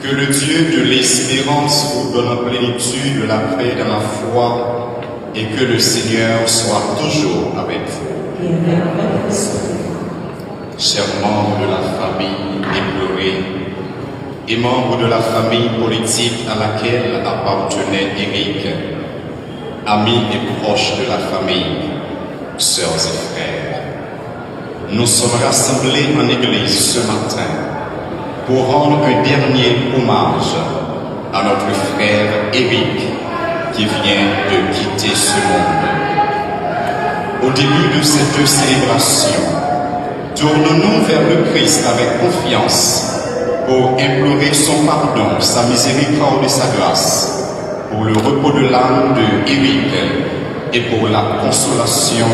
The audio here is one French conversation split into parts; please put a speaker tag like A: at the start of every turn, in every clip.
A: Que le Dieu de l'espérance vous donne en plénitude la paix dans la foi et que le Seigneur soit toujours avec vous. Chers membres de la famille éplorée et membres de la famille politique à laquelle appartenait Éric, amis et proches de la famille, sœurs et frères, nous sommes rassemblés en Église ce matin pour rendre un dernier hommage à notre frère Éric qui vient de quitter ce monde. Au début de cette célébration, tournons-nous vers le Christ avec confiance pour implorer son pardon, sa miséricorde et sa grâce, pour le repos de l'âme de Éric et pour la consolation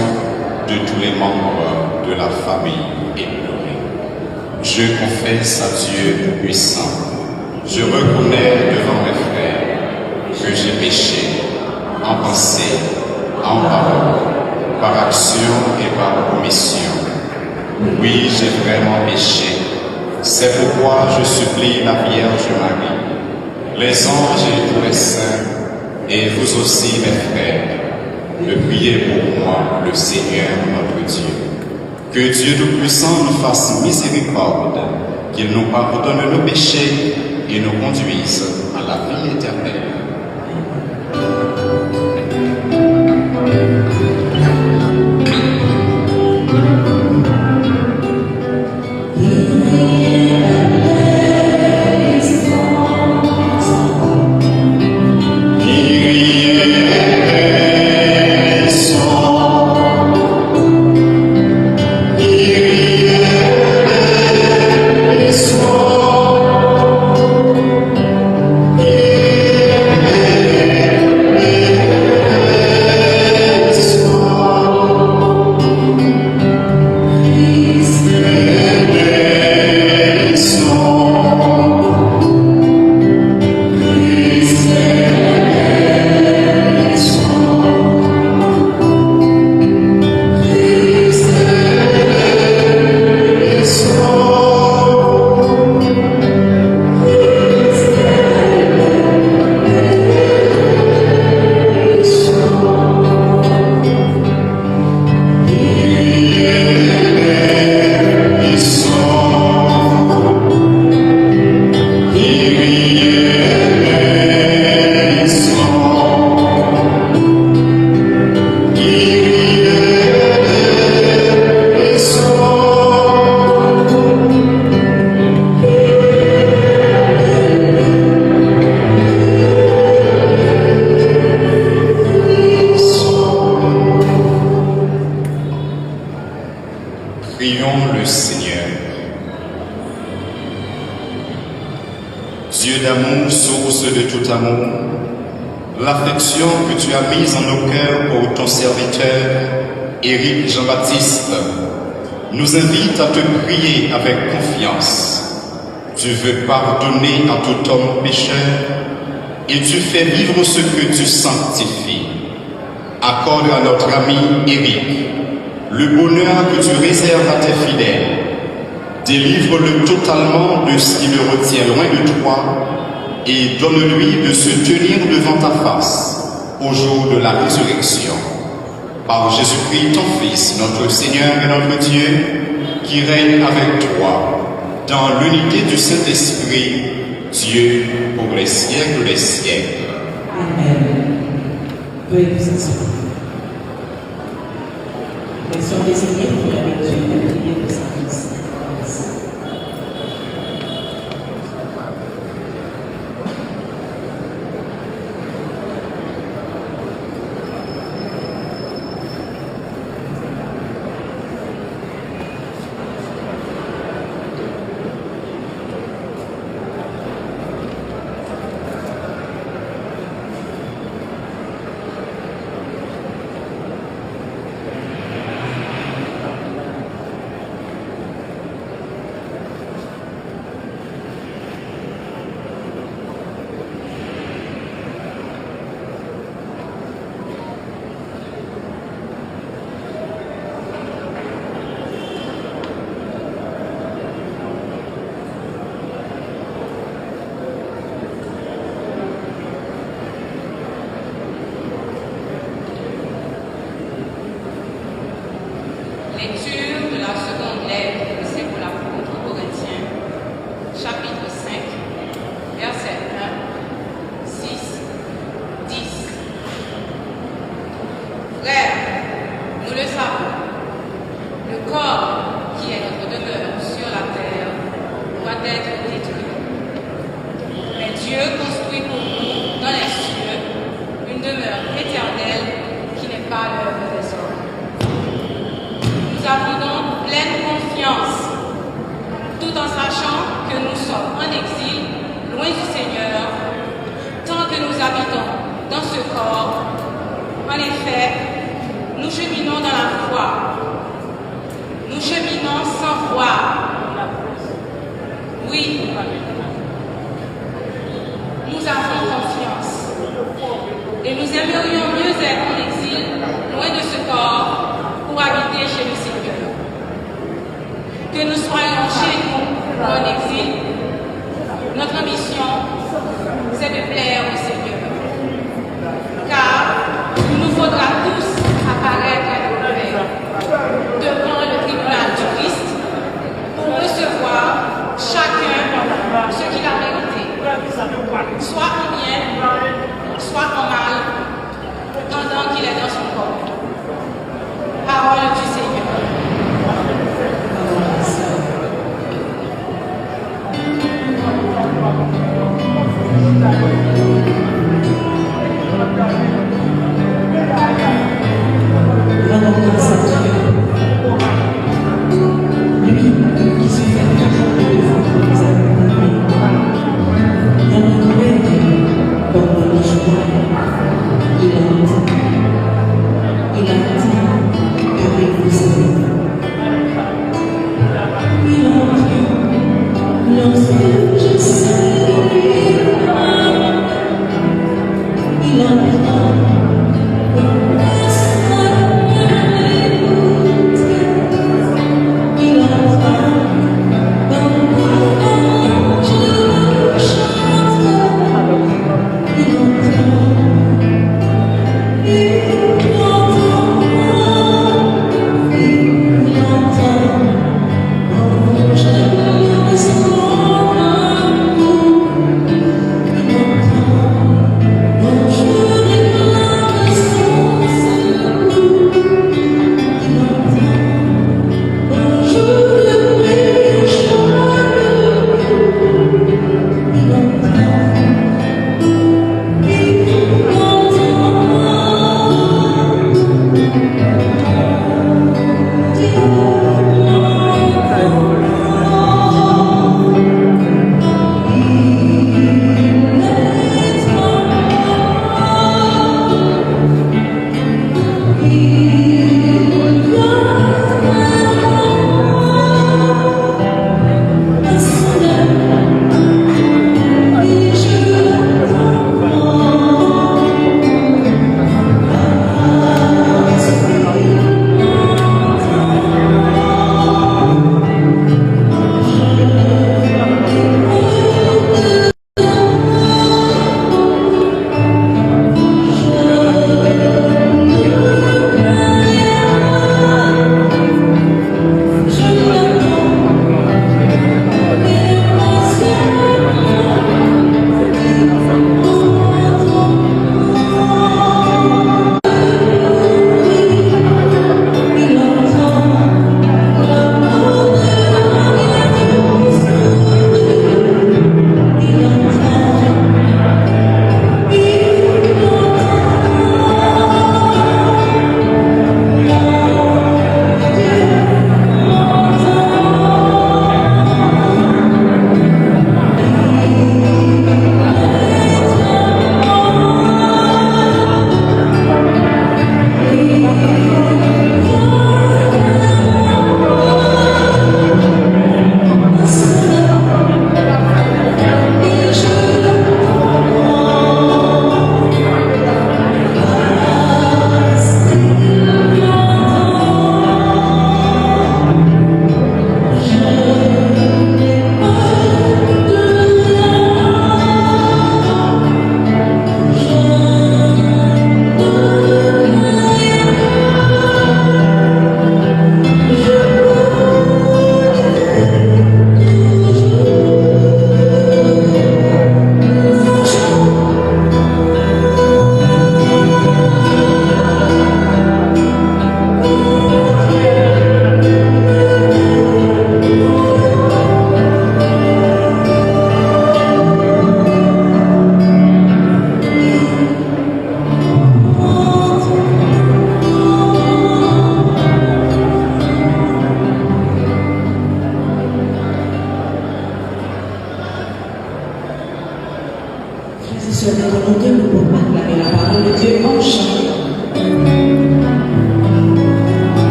A: de tous les membres de la famille éplorée. Je confesse à Dieu puissant, je reconnais devant mes frères que j'ai péché en pensée, en parole, par action et par omission. Oui, j'ai vraiment péché. C'est pourquoi je supplie la Vierge Marie, les anges et tous les saints, et vous aussi, mes frères, de prier pour moi, le Seigneur notre Dieu. Que Dieu Tout-Puissant nous fasse miséricorde, qu'il nous pardonne nos péchés et nous conduise à la vie éternelle. Prions le Seigneur. Dieu d'amour, source de tout amour, l'affection que tu as mise en nos cœurs pour ton serviteur, Éric Jean-Baptiste, nous invite à te prier avec confiance. Tu veux pardonner à tout homme pécheur et tu fais vivre ce que tu sanctifies. Accorde à notre ami Éric le bonheur que tu réserves à tes fidèles. Délivre-le totalement de ce qui le retient loin de toi et donne-lui de se tenir devant ta face au jour de la résurrection. Par Jésus-Christ, ton Fils, notre Seigneur et notre Dieu, qui règne avec toi dans l'unité du Saint-Esprit, Dieu pour les siècles des siècles.
B: Amen. Veuillez vous asseoir. Quels sont désignés pour la lecture de la prière de Saint-Christ.
C: En effet, nous cheminons dans la foi. Nous cheminons sans voir. Oui, nous avons confiance. Et nous aimerions mieux être en exil, loin de ce corps, pour habiter chez le Seigneur. Que nous soyons chez nous ou en exil, notre mission, c'est de plaire au Seigneur. Car il nous faudra tous apparaître à nos devant le tribunal du Christ pour recevoir chacun ce qu'il a mérité, soit en bien, soit en mal, pendant qu'il est dans son corps. Parole du Seigneur.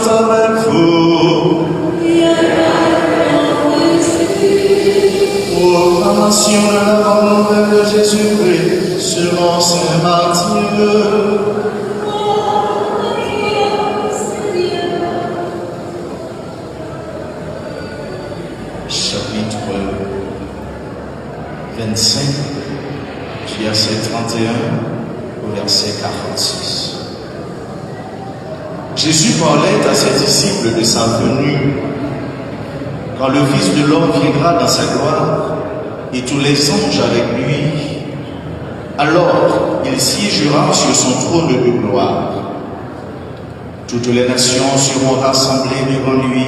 D: soit avec vous. Proclamation de la bonne nouvelle de Jésus-Christ selon saint Matthieu. Chapitre 25, verset 31 au verset 46. Jésus parlait à ses disciples de sa venue, quand le Fils de l'homme viendra dans sa gloire, et tous les anges avec lui. Alors il siégera sur son trône de gloire. Toutes les nations seront rassemblées devant lui.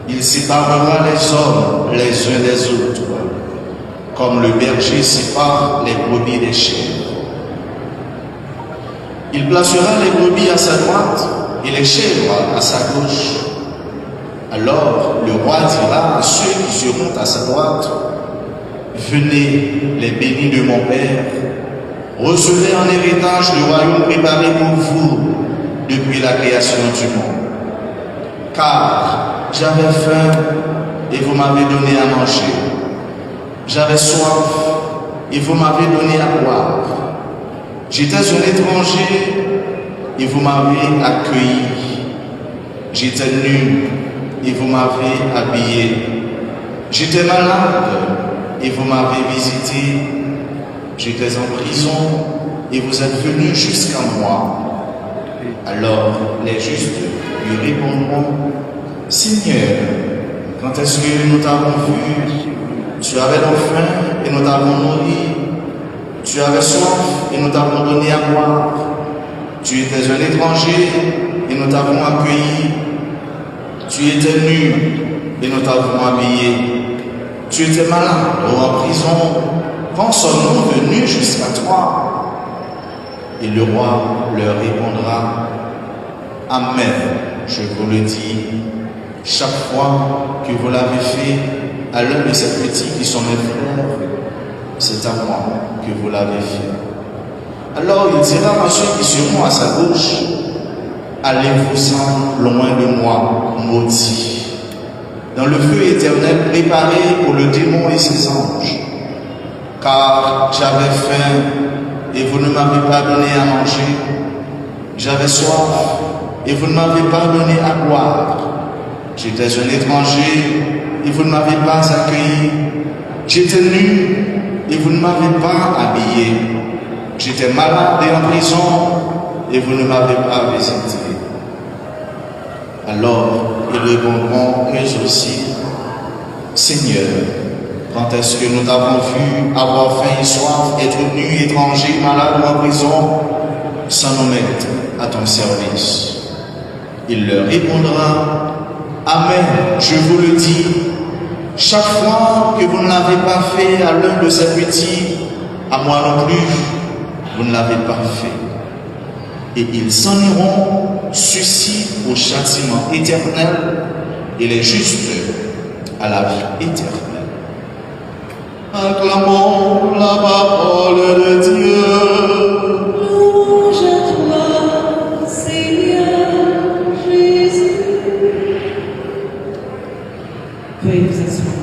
D: Il séparera les hommes les uns des autres, comme le berger sépare les brebis des chèvres. Il placera les brebis à sa droite et les chèvres à sa gauche. Alors le roi dira à ceux qui seront à sa droite: venez, les bénis de mon Père, recevez en héritage le royaume préparé pour vous depuis la création du monde. Car j'avais faim et vous m'avez donné à manger. J'avais soif et vous m'avez donné à boire. J'étais un étranger et vous m'avez accueilli. J'étais nu et vous m'avez habillé. J'étais malade et vous m'avez visité. J'étais en prison et vous êtes venus jusqu'à moi. Alors les justes lui répondront: Seigneur, quand est-ce que nous t'avons vu? Tu avais donc faim et nous t'avons nourri. Tu avais soif et nous t'avons donné à boire. Tu étais un étranger et nous t'avons accueilli. Tu étais nu et nous t'avons habillé. Tu étais malade ou en prison. Quand sommes-nous venus jusqu'à toi? Et le roi leur répondra: Amen, je vous le dis, chaque fois que vous l'avez fait à l'un de ces petits qui sont mes frères, c'est à moi que vous l'avez fait. Alors il dira à ceux qui seront à sa gauche: allez-vous-en loin de moi, maudits, dans le feu éternel préparé pour le démon et ses anges. Car j'avais faim et vous ne m'avez pas donné à manger. J'avais soif et vous ne m'avez pas donné à boire. J'étais un étranger et vous ne m'avez pas accueilli. J'étais nu et vous ne m'avez pas habillé. J'étais malade et en prison et vous ne m'avez pas visité. Alors ils répondront eux aussi: Seigneur, quand est-ce que nous t'avons vu avoir faim et soif, être nu, étranger, malade ou en prison, sans nous mettre à ton service? Il leur répondra: Amen, je vous le dis, chaque fois que vous ne l'avez pas fait à l'un de ces petits, à moi non plus, vous ne l'avez pas fait. Et ils s'en iront, ceux-ci au châtiment éternel et les justes à la vie éternelle. Acclamons la parole de Dieu.
B: Louange à toi, Seigneur Jésus. Veuillez vous asseoir.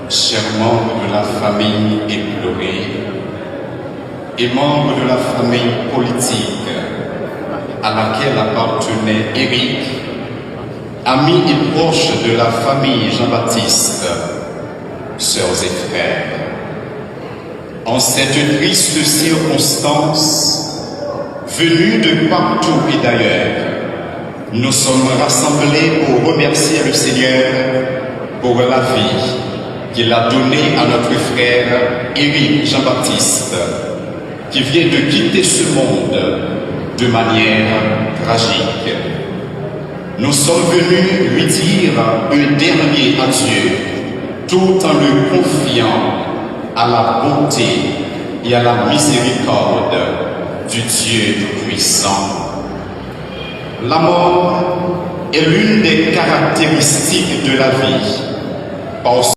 A: Chers membres de la famille éplorée et membres de la famille politique à laquelle appartenait Éric, amis et proches de la famille Jean-Baptiste, sœurs et frères, en cette triste circonstance, venus de partout et d'ailleurs, nous sommes rassemblés pour remercier le Seigneur pour la vie qu'il a donnée à notre frère Éric Jean-Baptiste, qui vient de quitter ce monde de manière tragique. Nous sommes venus lui dire un dernier adieu, tout en le confiant à la bonté et à la miséricorde du Dieu Tout-Puissant. La mort est l'une des caractéristiques de la vie, parce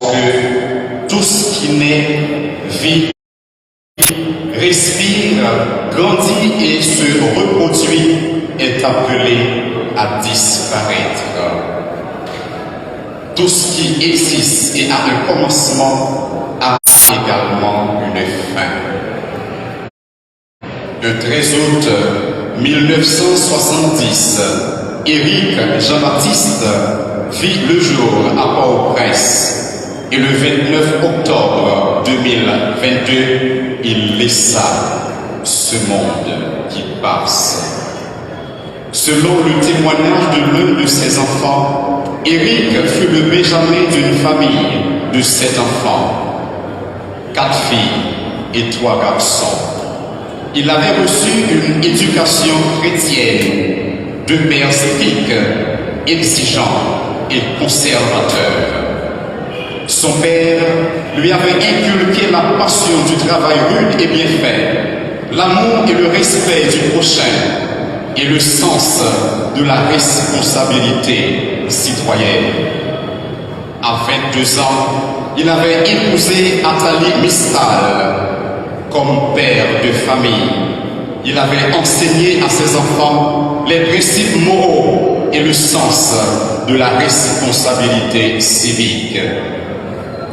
A: que tout ce qui naît, vit, respire, grandit et se reproduit est appelé à disparaître. Tout ce qui existe et a un commencement a également une fin. Le 13 août 1970, Éric Jean-Baptiste vit le jour à Port-au-Prince et le 29 octobre 2022, il laissa ce monde qui passe. Selon le témoignage de l'un de ses enfants, Éric fut le benjamin d'une famille de 7 enfants, 4 filles et 3 garçons. Il avait reçu une éducation chrétienne de père strict, exigeant et conservateur. Son père lui avait inculqué la passion du travail rude et bien fait, l'amour et le respect du prochain et le sens de la responsabilité citoyenne. À 22 ans, il avait épousé Athalie Mistal. Comme père de famille, il avait enseigné à ses enfants les principes moraux et le sens de la responsabilité civique.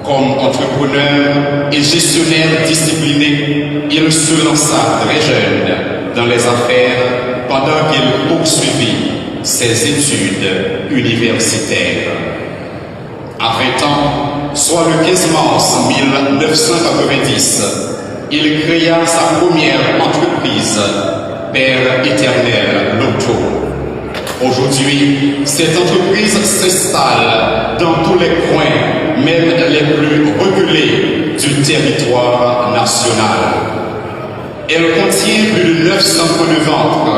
A: Comme entrepreneur et gestionnaire discipliné, il se lança très jeune dans les affaires pendant qu'il poursuivit ses études universitaires. À 20 ans, soit le 15 mars 1990, il créa sa première entreprise, Père Éternel Loto. Aujourd'hui, cette entreprise s'installe dans tous les coins, même les plus reculés du territoire national. Elle contient plus de 900 points de vente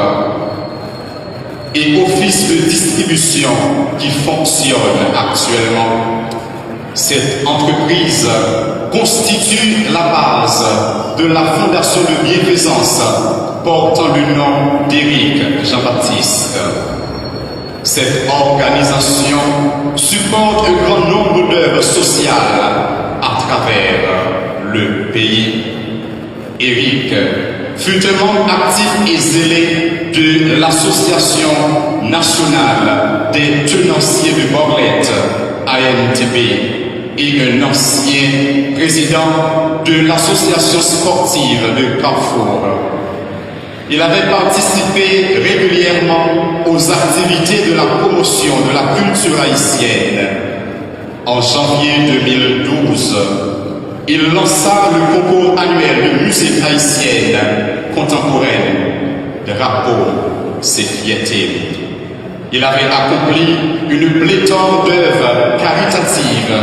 A: et offices de distribution qui fonctionnent actuellement. Cette entreprise constitue la base de la fondation de bienfaisance portant le nom d'Éric Jean-Baptiste. Cette organisation supporte un grand nombre d'œuvres sociales à travers le pays. Éric fut un membre actif et zélé de l'Association nationale des tenanciers de Borlette, ANTB, et un ancien président de l'association sportive de Carrefour. Il avait participé régulièrement aux activités de la promotion de la culture haïtienne. En janvier 2012, il lança le concours annuel de musique haïtienne contemporaine. Drapeau, c'est fierté. Il avait accompli une pléthore d'œuvres caritatives,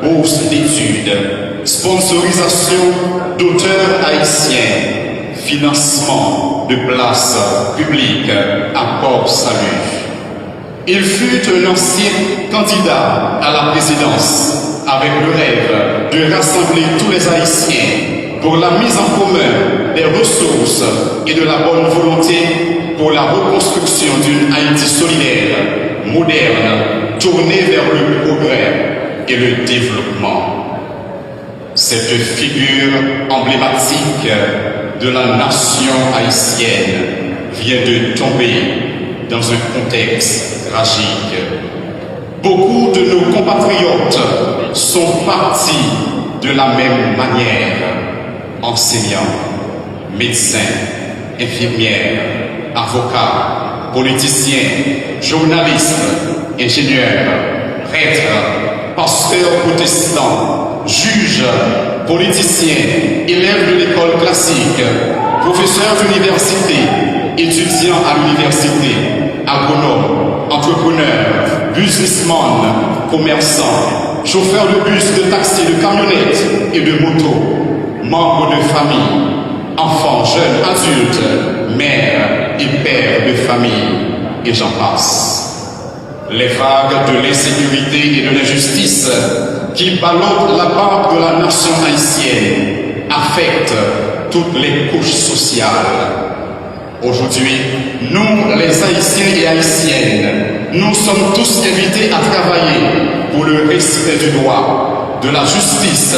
A: bourses d'études, sponsorisation d'auteurs haïtiens, financement de places publiques à Port-Salut. Il fut un ancien candidat à la présidence avec le rêve de rassembler tous les Haïtiens pour la mise en commun des ressources et de la bonne volonté pour la reconstruction d'une Haïti solidaire, moderne, tournée vers le progrès et le développement. Cette figure emblématique de la nation haïtienne vient de tomber dans un contexte tragique. Beaucoup de nos compatriotes sont partis de la même manière. Enseignants, médecins, infirmières, avocats, politiciens, journalistes, ingénieurs, prêtres, pasteurs protestants, juges, politiciens, élèves de l'école classique, professeurs d'université, étudiants à l'université, agronomes, entrepreneurs, businessmen, commerçants, chauffeurs de bus, de taxis, de camionnettes et de motos, membres de famille, enfants, jeunes, adultes, mères et pères de famille, et j'en passe. Les vagues de l'insécurité et de l'injustice qui ballottent la barque de la nation haïtienne affecte toutes les couches sociales. Aujourd'hui, nous, les Haïtiens et Haïtiennes, nous sommes tous invités à travailler pour le respect du droit, de la justice,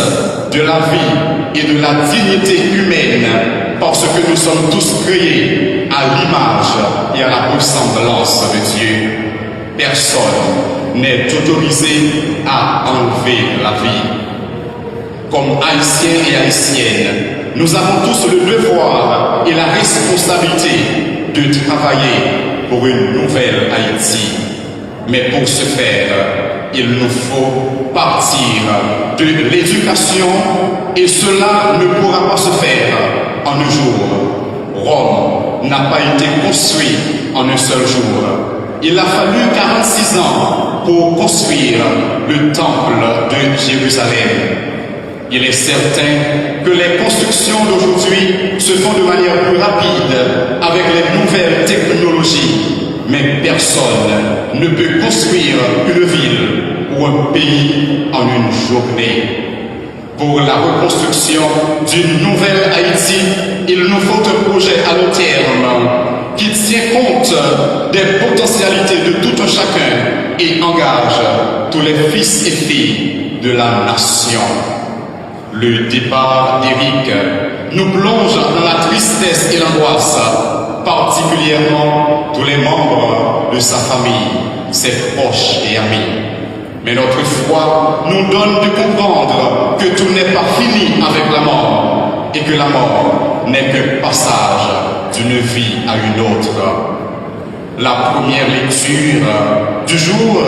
A: de la vie et de la dignité humaine, parce que nous sommes tous créés à l'image et à la ressemblance de Dieu. Personne n'est autorisé à enlever la vie. Comme Haïtiens et Haïtiennes, nous avons tous le devoir et la responsabilité de travailler pour une nouvelle Haïti. Mais pour ce faire, il nous faut partir de l'éducation et cela ne pourra pas se faire en un jour. Rome n'a pas été construit en un seul jour. Il a fallu 46 ans pour construire le temple de Jérusalem. Il est certain que les constructions d'aujourd'hui se font de manière plus rapide avec les nouvelles technologies, mais personne ne peut construire une ville ou un pays en une journée. Pour la reconstruction d'une nouvelle Haïti, il nous faut un projet à long terme qui tient compte des potentialités de tout un chacun et engage tous les fils et filles de la nation. Le départ d'Éric nous plonge dans la tristesse et l'angoisse, particulièrement tous les membres de sa famille, ses proches et amis. Mais notre foi nous donne de comprendre que tout n'est pas fini avec la mort et que la mort n'est que passage d'une vie à une autre. La première lecture du jour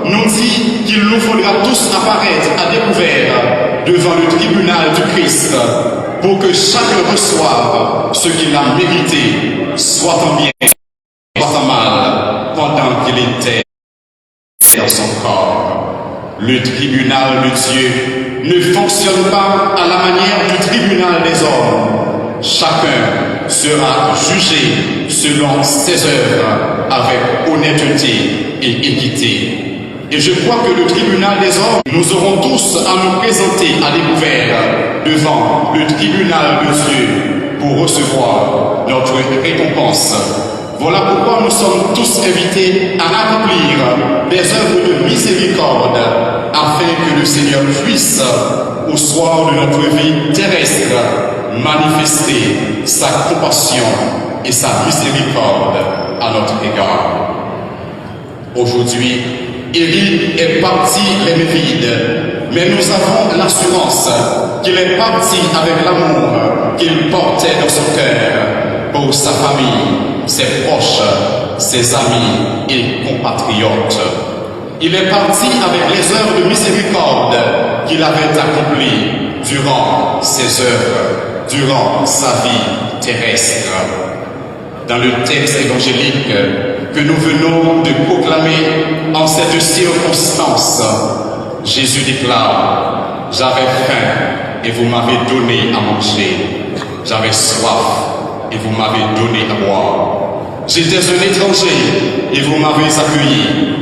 A: nous dit qu'il nous faudra tous apparaître à découvert devant le tribunal du Christ pour que chacun reçoive ce qu'il a mérité, soit en bien, soit en mal, pendant qu'il était dans son corps. Le tribunal de Dieu ne fonctionne pas à la manière du tribunal des hommes. Chacun sera jugé selon ses œuvres avec honnêteté et équité. Et je crois que le tribunal des hommes, nous aurons tous à nous présenter à découvert devant le tribunal de Dieu pour recevoir notre récompense. Voilà pourquoi nous sommes tous invités à accomplir des œuvres de miséricorde afin que le Seigneur puisse, au soir de notre vie terrestre, manifester sa compassion et sa miséricorde à notre égard. Aujourd'hui, Éric est parti les mains vides, mais nous avons l'assurance qu'il est parti avec l'amour qu'il portait dans son cœur pour sa famille, ses proches, ses amis et compatriotes. Il est parti avec les œuvres de miséricorde qu'il avait accomplies durant ses œuvres, durant sa vie terrestre. Dans le texte évangélique que nous venons de proclamer en cette circonstance, Jésus déclare: « J'avais faim et vous m'avez donné à manger. J'avais soif et vous m'avez donné à boire. J'étais un étranger et vous m'avez accueilli.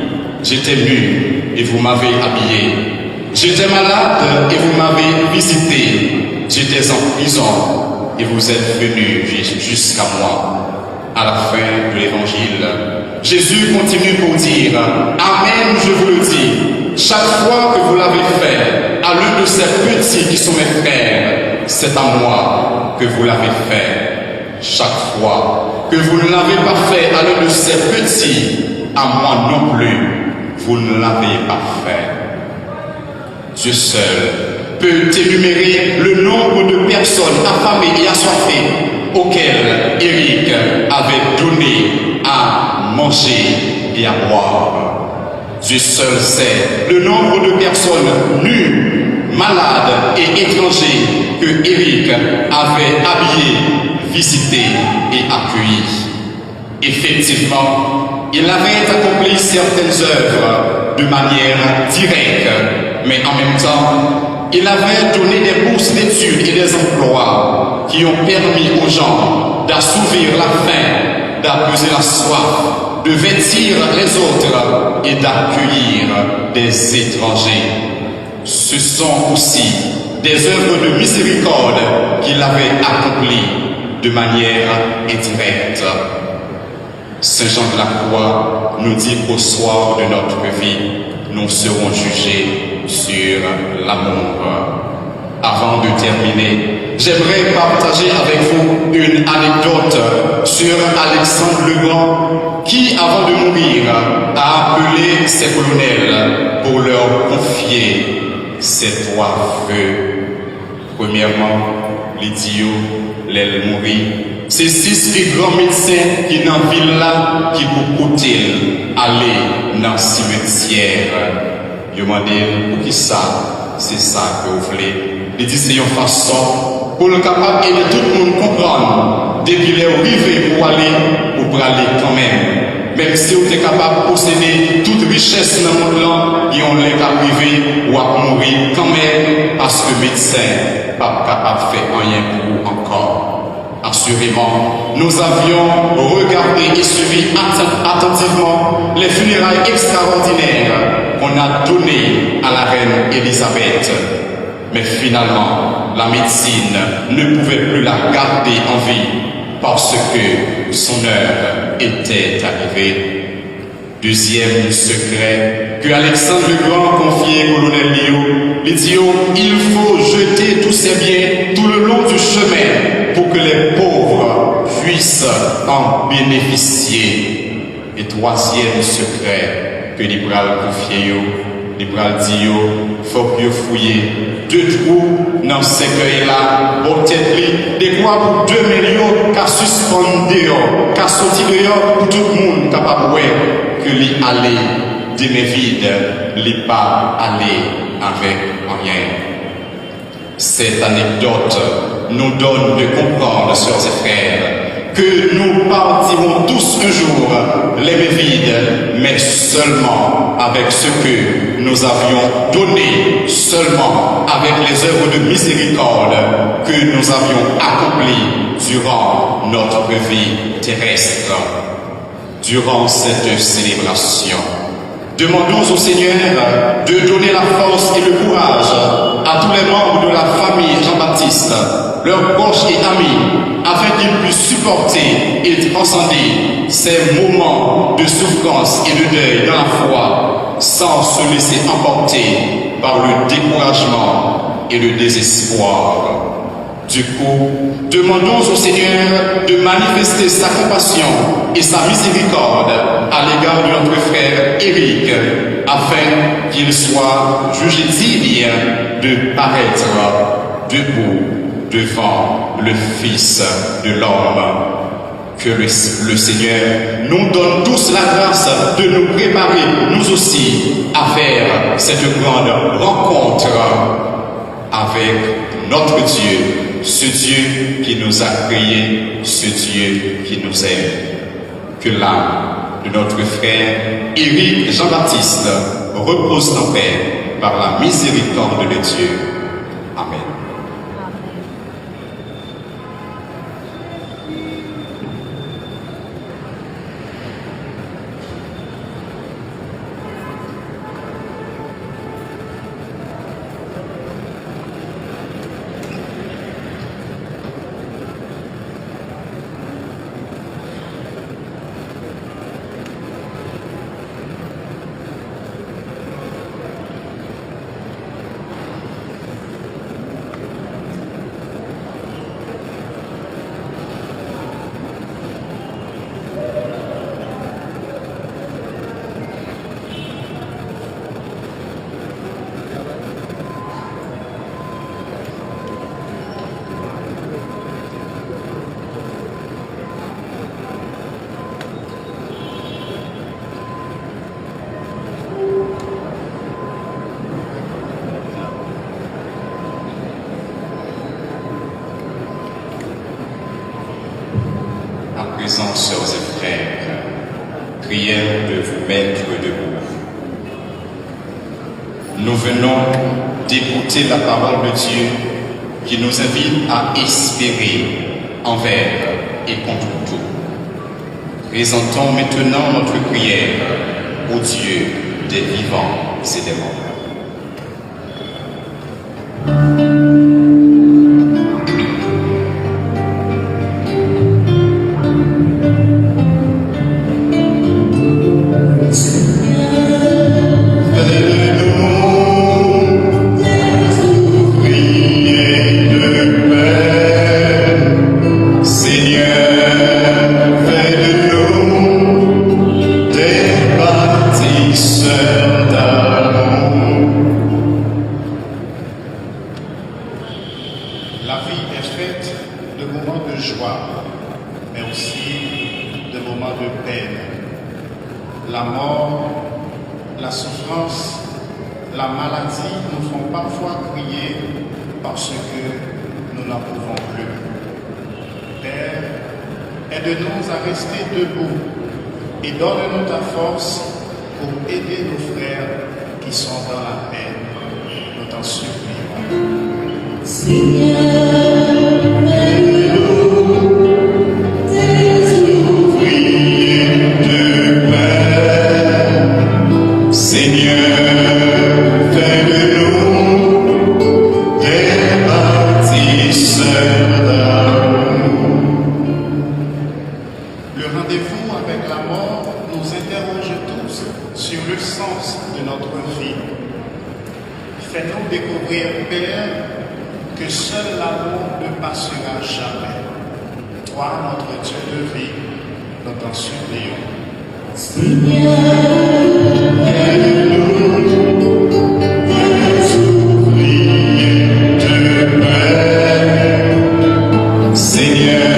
A: J'étais nu et vous m'avez habillé. J'étais malade et vous m'avez visité. J'étais en prison et vous êtes venus jusqu'à moi. » À la fin de l'évangile, Jésus continue pour dire: « Amen, je vous le dis, chaque fois que vous l'avez fait à l'un de ces petits qui sont mes frères, c'est à moi que vous l'avez fait. Chaque fois que vous ne l'avez pas fait à l'un de ces petits, à moi non plus, vous ne l'avez pas fait. » Dieu seul peut énumérer le nombre de personnes affamées et assoiffées auxquelles Éric avait donné à manger et à boire. Dieu seul sait le nombre de personnes nues, malades et étrangers que Éric avait habillées, visitées et accueillies. Effectivement, il avait accompli certaines œuvres de manière directe, mais en même temps, il avait donné des bourses d'études et des emplois qui ont permis aux gens d'assouvir la faim, d'apaiser la soif, de vêtir les autres et d'accueillir des étrangers. Ce sont aussi des œuvres de miséricorde qu'il avait accomplies de manière indirecte. Saint Jean de la Croix nous dit qu'au soir de notre vie, nous serons jugés sur l'amour. Avant de terminer, j'aimerais partager avec vous une anecdote sur Alexandre le Grand qui, avant de mourir, a appelé ses colonels pour leur confier ses 3 vœux. Premièrement, l'idiot, l'aile mourir. C'est 6 des grands médecins qui dans la ville là qui pour aller dans le cimetière. Je m'en dis, pour qui ça? C'est ça que vous voulez. Il dit c'est une façon pour le capable et tout le monde comprendre. Depuis qu'il est arrivé pour aller quand même si vous êtes capable de posséder toute richesse dans le monde là, et on est arrivé ou à mourir quand même parce que le médecin n'est pas capable de faire rien pour vous encore. Assurément, nous avions regardé et suivi attentivement les funérailles extraordinaires qu'on a données à la reine Élisabeth. Mais finalement, la médecine ne pouvait plus la garder en vie parce que son heure était arrivée. Deuxième secret que Alexandre le Grand confiait au colonel Léo, il dit il faut jeter tous ses biens tout le long du chemin pour que les pauvres puissent en bénéficier. Et troisième secret que Libral confiait, Libral dit faut que fouiller 2 trous dans ce cercueil-là, peut-être des quoi pour 2 millions qu'à suspendre dehors, qu'à sortir dehors pour tout le monde capable que l'y aller de mes vides, l'y pas aller avec rien. Cette anecdote nous donne de comprendre, sœurs et frères, que nous partirons tous un jour les mains vides, mais seulement avec ce que nous avions donné, seulement avec les œuvres de miséricorde que nous avions accomplies durant notre vie terrestre. Durant cette célébration, demandons au Seigneur de donner la force et le courage à tous les membres de la famille Jean-Baptiste, leurs proches et amis, afin qu'ils puissent supporter et transcender ces moments de souffrance et de deuil dans la foi, sans se laisser emporter par le découragement et le désespoir. Du coup, demandons au Seigneur de manifester sa compassion et sa miséricorde à l'égard de notre frère Éric, afin qu'il soit jugé digne de paraître debout devant le Fils de l'homme. Que le Seigneur nous donne tous la grâce de nous préparer, nous aussi, à faire cette grande rencontre avec notre Dieu, ce Dieu qui nous a créés, ce Dieu qui nous aime. Que l'âme de notre frère Éric Jean-Baptiste repose en paix par la miséricorde de Dieu. Amen. Sœurs et frères, prière de vous mettre debout. Nous venons d'écouter la parole de Dieu qui nous invite à espérer envers et contre tout. Présentons maintenant notre prière au Dieu des vivants et des morts.
E: mort, la souffrance, la maladie nous font parfois crier parce que nous n'en pouvons plus. Père, aide-nous à rester debout et donne-nous ta force pour aider nos frères qui sont dans la peine. Nous t'en supplions.
B: Seigneur, aide-nous, tes ouvriers de paix.
A: Seigneur, fais de nous des bâtisseurs d'amour.
E: Le rendez-vous avec la mort nous interroge tous sur le sens de notre vie. Fais-nous découvrir, Père, que seul l'amour ne passera jamais. Toi, notre Dieu de vie, nous t'en supplions.
B: Seigneur, aide-nous, tes ouvriers de paix.
A: Seigneur,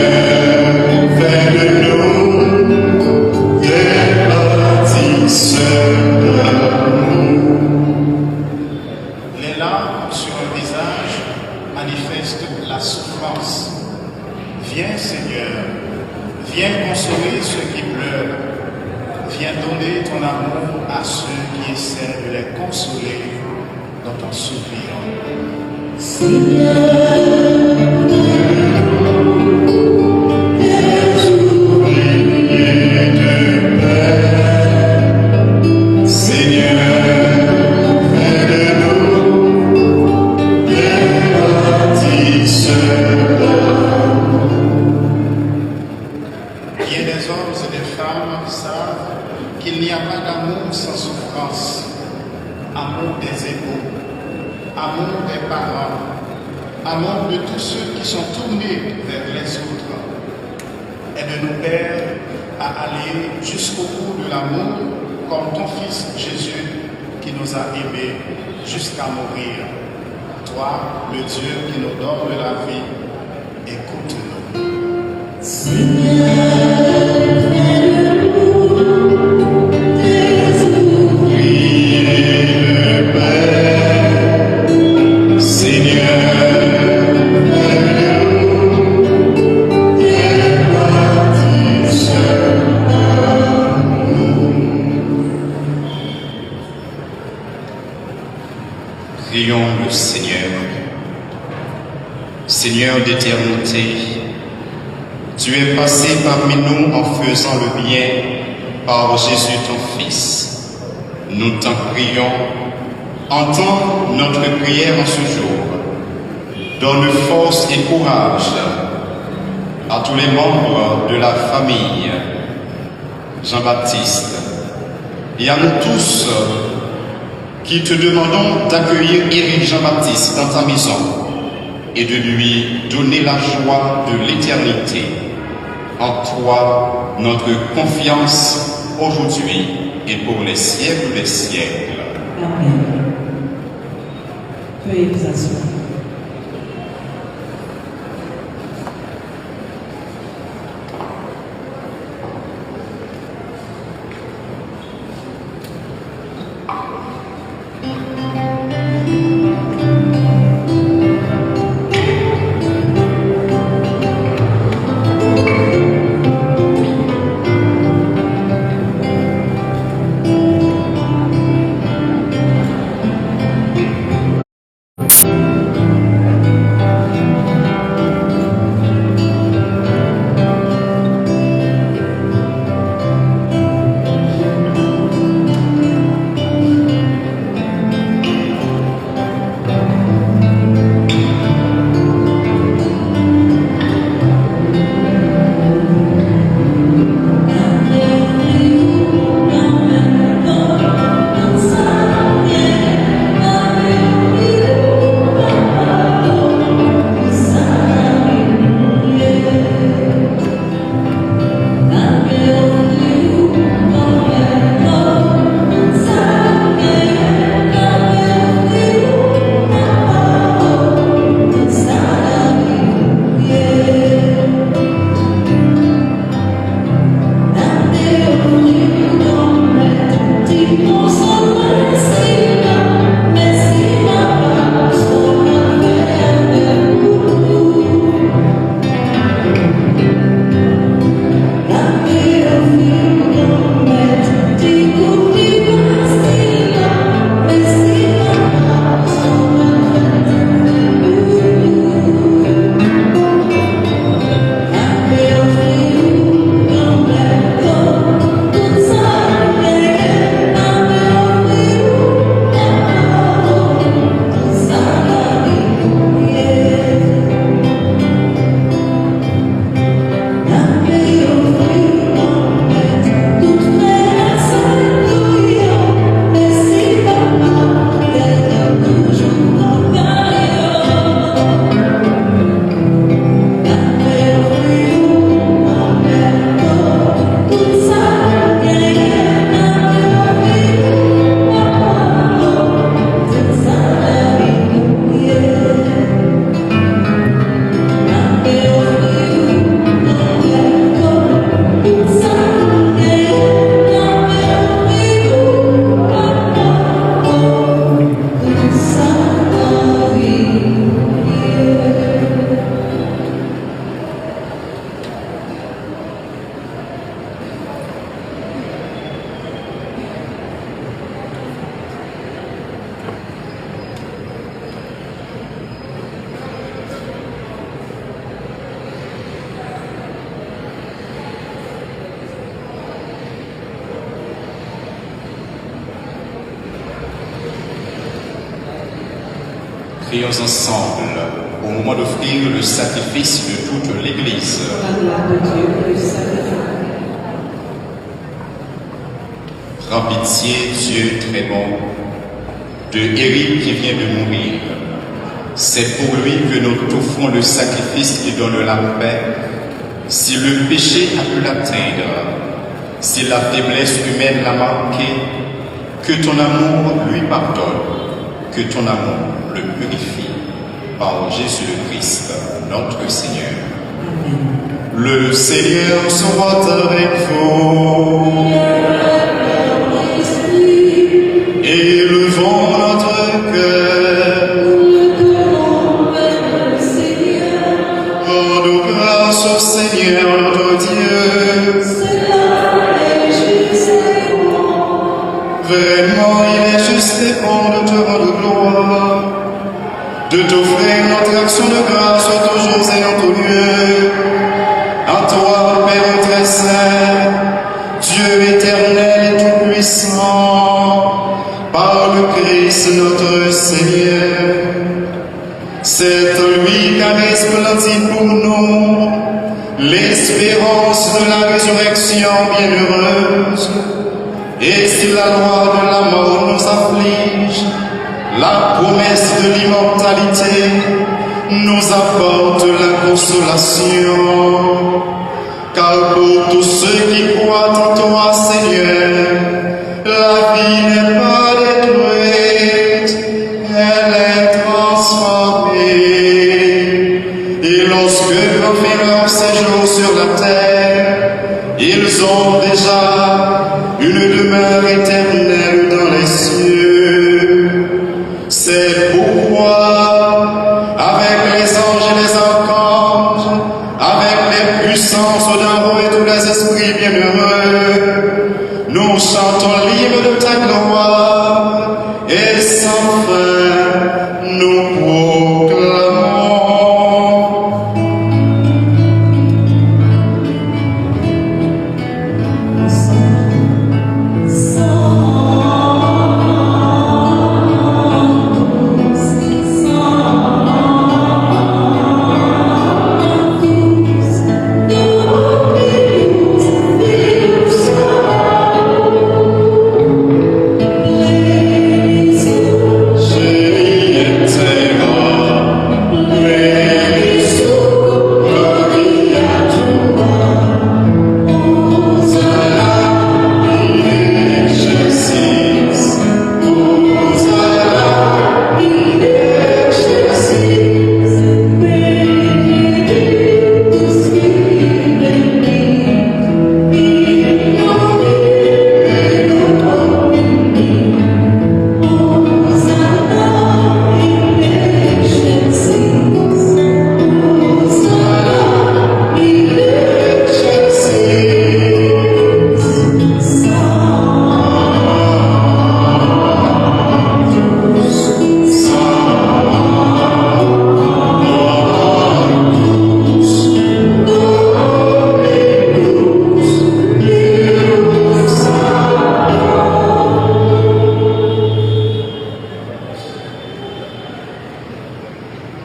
A: fais de nous des bâtisseurs d'amour.
E: Les larmes sur un visage manifestent la souffrance. Viens, Seigneur, viens consoler ceux qui pleurent. Viens donner ton amour à ceux qui essaient de les consoler dans ton suppliant.
B: Seigneur, tes ouvriers de paix.
A: Seigneur, fais de nous des bâtisseurs d'amour.
E: Bien des hommes et des femmes savent qu'il n'y a pas d'amour sans souffrance. Amour des époux, amour des parents, amour de tous ceux qui sont tournés vers les autres. Aide-nous, Père, à aller jusqu'au bout de l'amour comme ton Fils Jésus qui nous a aimés jusqu'à mourir. Toi, le Dieu qui nous donne la vie, écoute-nous.
B: Seigneur, aide-nous, tes ouvriers de paix.
A: Seigneur,
B: Aide-nous, tes bâtisseurs d'amour.
A: prions le Seigneur. Seigneur d'éternité, tu es passé parmi nous en faisant le bien par Jésus ton Fils. Nous t'en prions, entends notre prière en ce jour. Donne force et courage à tous les membres de la famille Jean-Baptiste et à nous tous qui te demandons d'accueillir Éric Jean-Baptiste dans ta maison et de lui donner la joie de l'éternité. En toi, notre confiance aujourd'hui et pour les siècles des siècles.
B: Amen. Veuillez vous asseoir.
A: Prions ensemble au moment d'offrir le sacrifice de toute l'Église.
B: La gloire de Dieu et le sacrifice.
A: Prends pitié, Dieu très bon, de Éric qui vient de mourir. C'est pour lui que nous t'offrons le sacrifice qui donne la paix. Si le péché a pu l'atteindre, si la faiblesse humaine l'a marqué, que ton amour lui pardonne, que ton amour le purifie. Par Jésus le Christ, notre Seigneur. Le Seigneur soit avec vous. Élevons notre cœur. Rendons grâce au Seigneur notre Dieu. Vraiment, il est juste et bon de te rendre gloire, de t'offrir notre action de grâce toujours et en tout lieu. À toi, Père très saint, Dieu éternel et tout-puissant, par le Christ notre Seigneur. C'est lui qui a resplendi pour nous l'espérance de la résurrection bienheureuse. Et si la loi de la mort nous afflige, la promesse de l'immortalité nous apporte la consolation. Car pour tous ceux qui croient en toi, Seigneur, la vie n'est pas détruite, elle est transformée. Et lorsque l'on fait leur séjour sur la terre, ils ont déjà une demeure éternelle dans les cieux. C'est pourquoi, avec les anges et les archanges, avec les puissances d'en haut et tous les esprits bienheureux, nous chantons l'hymne de ta gloire, et sans fin nous proclamons.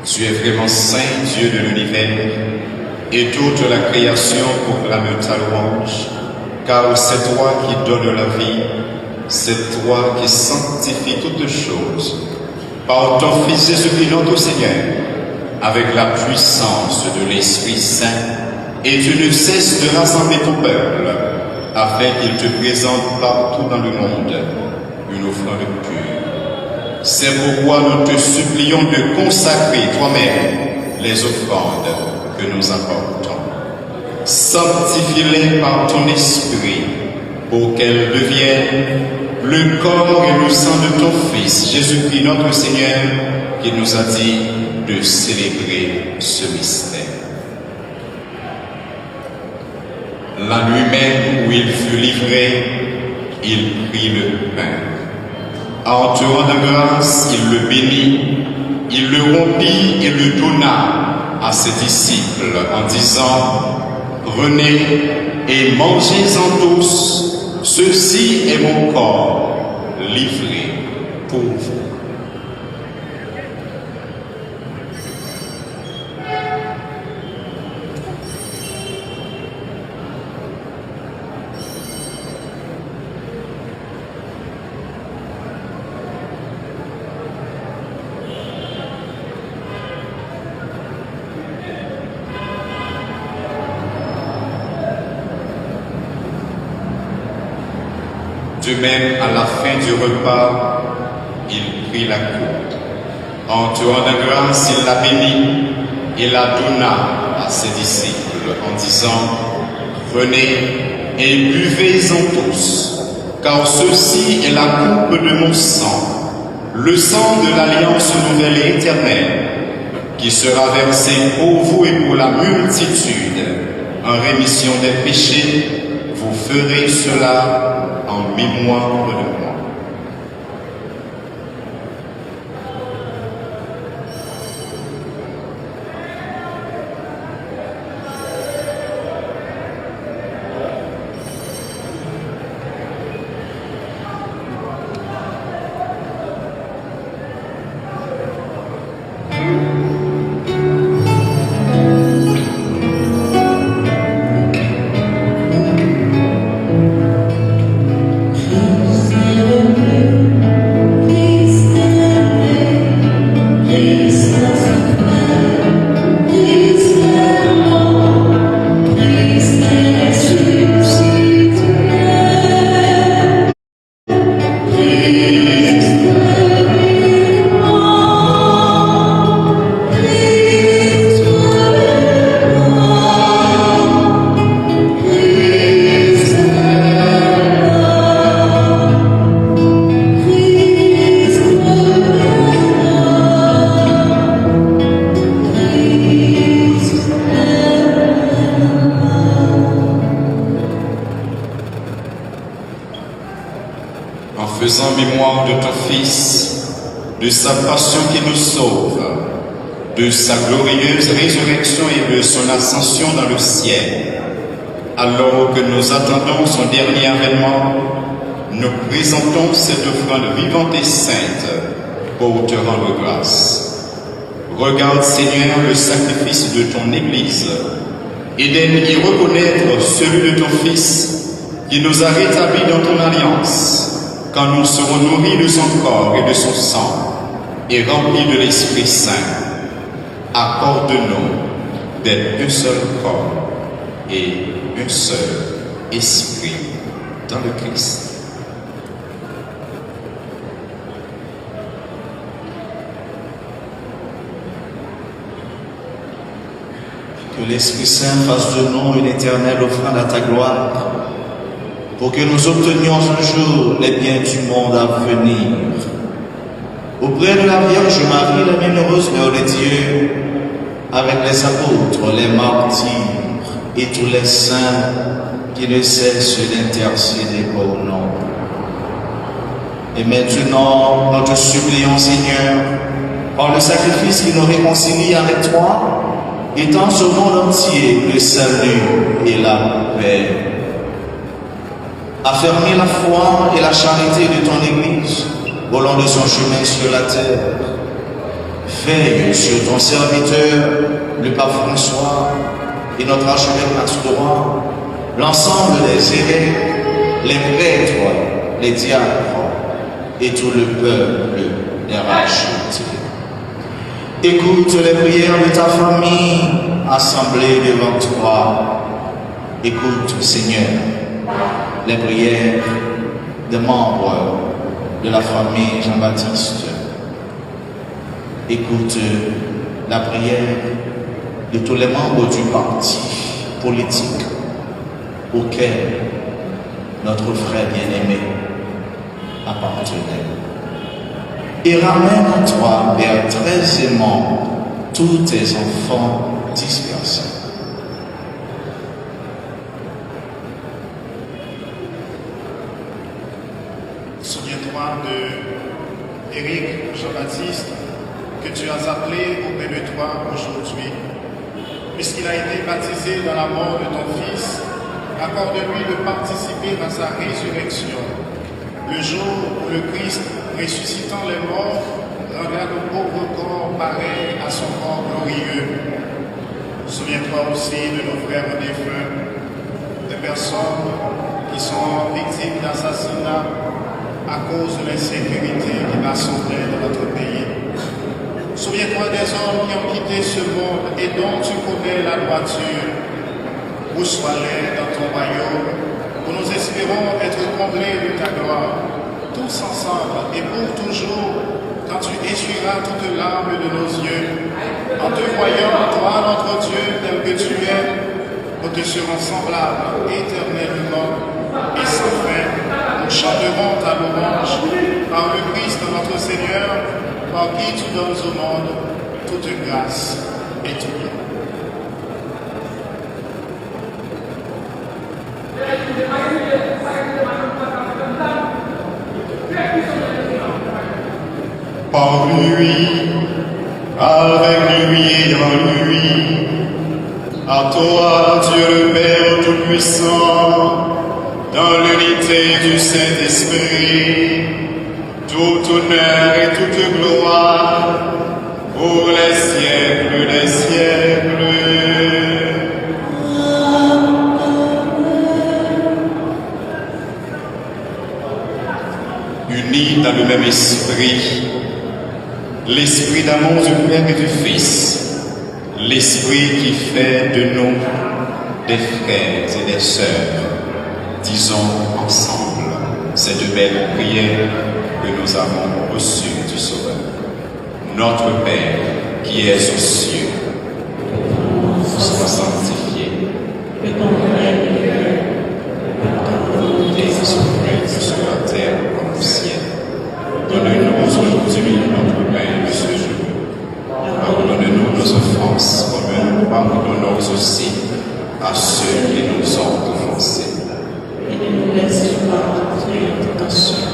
A: Tu es vraiment saint, Dieu de l'univers, et toute la création proclame ta louange, car c'est toi qui donnes la vie, c'est toi qui sanctifies toutes choses. Par ton Fils Jésus-Christ notre Seigneur, avec la puissance de l'Esprit Saint, et tu ne cesses de rassembler ton peuple, afin qu'il te présente partout dans le monde une offrande pure. C'est pourquoi nous te supplions de consacrer toi-même les offrandes que nous apportons. Sanctifie-les par ton esprit pour qu'elles deviennent le corps et le sang de ton Fils, Jésus-Christ notre Seigneur, qui nous a dit de célébrer ce mystère. La nuit même où il fut livré, il prit le pain. En te rendant grâce, il le bénit, il le rompit et le donna à ses disciples en disant: prenez et mangez-en tous, ceci est mon corps livré pour vous. De même, à la fin du repas, il prit la coupe. En te rendant grâce, il la bénit et la donna à ses disciples en disant, prenez et buvez-en tous, car ceci est la coupe de mon sang, le sang de l'alliance nouvelle et éternelle, qui sera versé pour vous et pour la multitude en rémission des péchés. Vous ferez cela en mémoire de moi. Faisant mémoire de ton Fils, de sa passion qui nous sauve, de sa glorieuse résurrection et de son ascension dans le ciel. Alors que nous attendons son dernier avènement, nous présentons cette offrande vivante et sainte pour te rendre grâce. Regarde, Seigneur, le sacrifice de ton Église et daigne y reconnaître celui de ton Fils qui nous a rétablis dans ton alliance, quand nous serons nourris de son corps et de son sang, et remplis de l'Esprit Saint. Accorde-nous d'être un seul corps et un seul esprit dans le Christ.
D: Que l'Esprit Saint fasse de nous une éternelle offrande à ta gloire, pour que nous obtenions un jour les biens du monde à venir. Auprès de la Vierge Marie, la bienheureuse Mère de Dieu, avec les apôtres, les martyrs et tous les saints qui ne cessent d'intercéder pour nous. Et maintenant, nous te supplions, Seigneur, par le sacrifice qui nous réconcilie avec toi, étends au monde entier le salut et la paix. Affermis la foi et la charité de ton Église au long de son chemin sur la terre. Veille sur ton serviteur, le pape François, et notre archevêque Max Laurent, l'ensemble des évêques, les prêtres, les diacres et tout le peuple des rachetés. Écoute les prières de ta famille assemblée devant toi. Écoute, Seigneur, les prières des membres de la famille Jean-Baptiste. Écoute la prière de tous les membres du parti politique auquel notre frère bien-aimé appartenait. Et ramène à toi, Père très aimant, tous tes enfants dispersés.
E: Souviens-toi de Éric Jean-Baptiste que tu as appelé auprès de toi aujourd'hui. Puisqu'il a été baptisé dans la mort de ton Fils, accorde-lui de participer à sa résurrection. Le jour où le Christ, ressuscitant les morts, rendra le pauvre corps pareil à son corps glorieux. Souviens-toi aussi de nos frères défunts, des personnes qui sont victimes d'assassinats à cause de l'insécurité qui assemblée dans notre pays. Souviens-toi des hommes qui ont quitté ce monde et dont tu connais la droiture. Où sois-les dans ton royaume, où nous espérons être comblés de ta gloire, tous ensemble et pour toujours, quand tu essuieras toutes larmes de nos yeux, en te voyant, toi, notre Dieu, tel que tu es, nous te serons semblables éternellement et sans fin. Nous chanterons ta louange par le Christ notre Seigneur, par qui tu donnes au monde toute grâce et tout bien.
A: Par lui, avec lui et en lui, à toi, Dieu le Père Tout-Puissant, dans l'unité du Saint-Esprit, tout honneur et toute gloire, pour les siècles des siècles. Unis dans le même esprit, l'esprit d'amour du Père et du Fils, l'esprit qui fait de nous des frères et des sœurs, disons ensemble cette belle prière que nous avons reçue du Sauveur. Notre Père qui es aux cieux, sois sanctifié,
B: Que ton nom vienne, que ta volonté soit faite
A: sur la terre comme au ciel. Donne-nous aujourd'hui notre pain de ce jour. Pardonne-nous nos offenses, comme nous pardonnons aussi à ceux qui nous ont offensés.
B: et ne nous laisse pas entrer en tentation,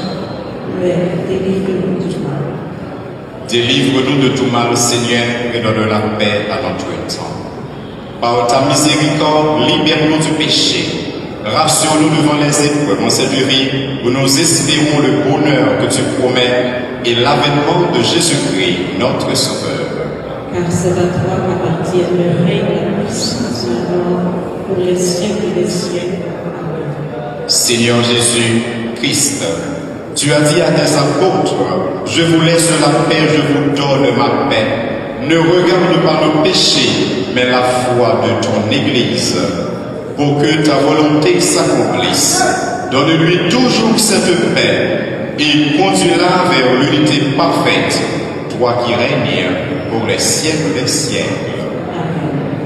B: mais délivre-nous du mal.
A: Délivre-nous de tout mal, Seigneur, et donne la paix à notre temps. Par ta miséricorde, libère-nous du péché. Rassure-nous devant les épreuves en cette vie où nous espérons le bonheur que tu promets et l'avènement de Jésus-Christ, notre Sauveur.
B: Car c'est à toi qu'appartient le règne, la puissance et la gloire pour les siècles des siècles. Amen.
A: Seigneur Jésus, Christ, tu as dit à tes apôtres, je vous laisse la paix, je vous donne ma paix. Ne regarde pas nos péchés, mais la foi de ton Église. Pour que ta volonté s'accomplisse, donne-lui toujours cette paix et conduis-la vers l'unité parfaite, toi qui règnes pour les siècles des siècles.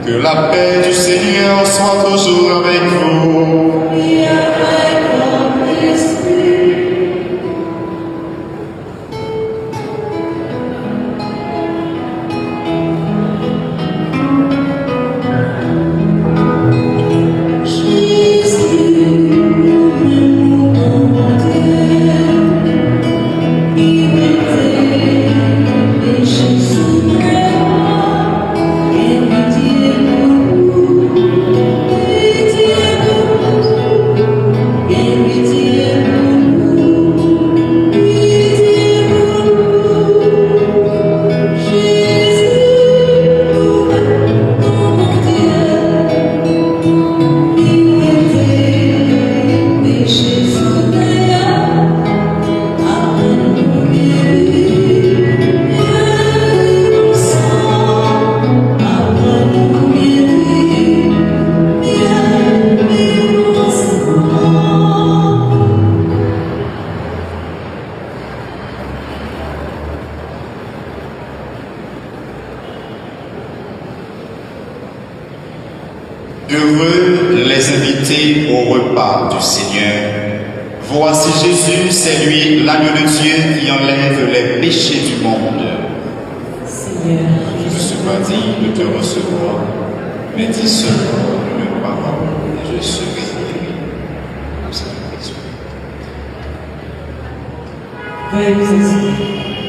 A: Que la paix du Seigneur soit toujours avec vous.
B: Et avec ton esprit.
A: Heureux les invités au repas du Seigneur. Voici Jésus, c'est lui, l'agneau de Dieu qui enlève les péchés du monde.
B: Seigneur,
A: Je ne suis pas digne de te recevoir, mais dis seulement une parole et je serai guéri. Nous allons prier.
B: veuillez vous asseoir.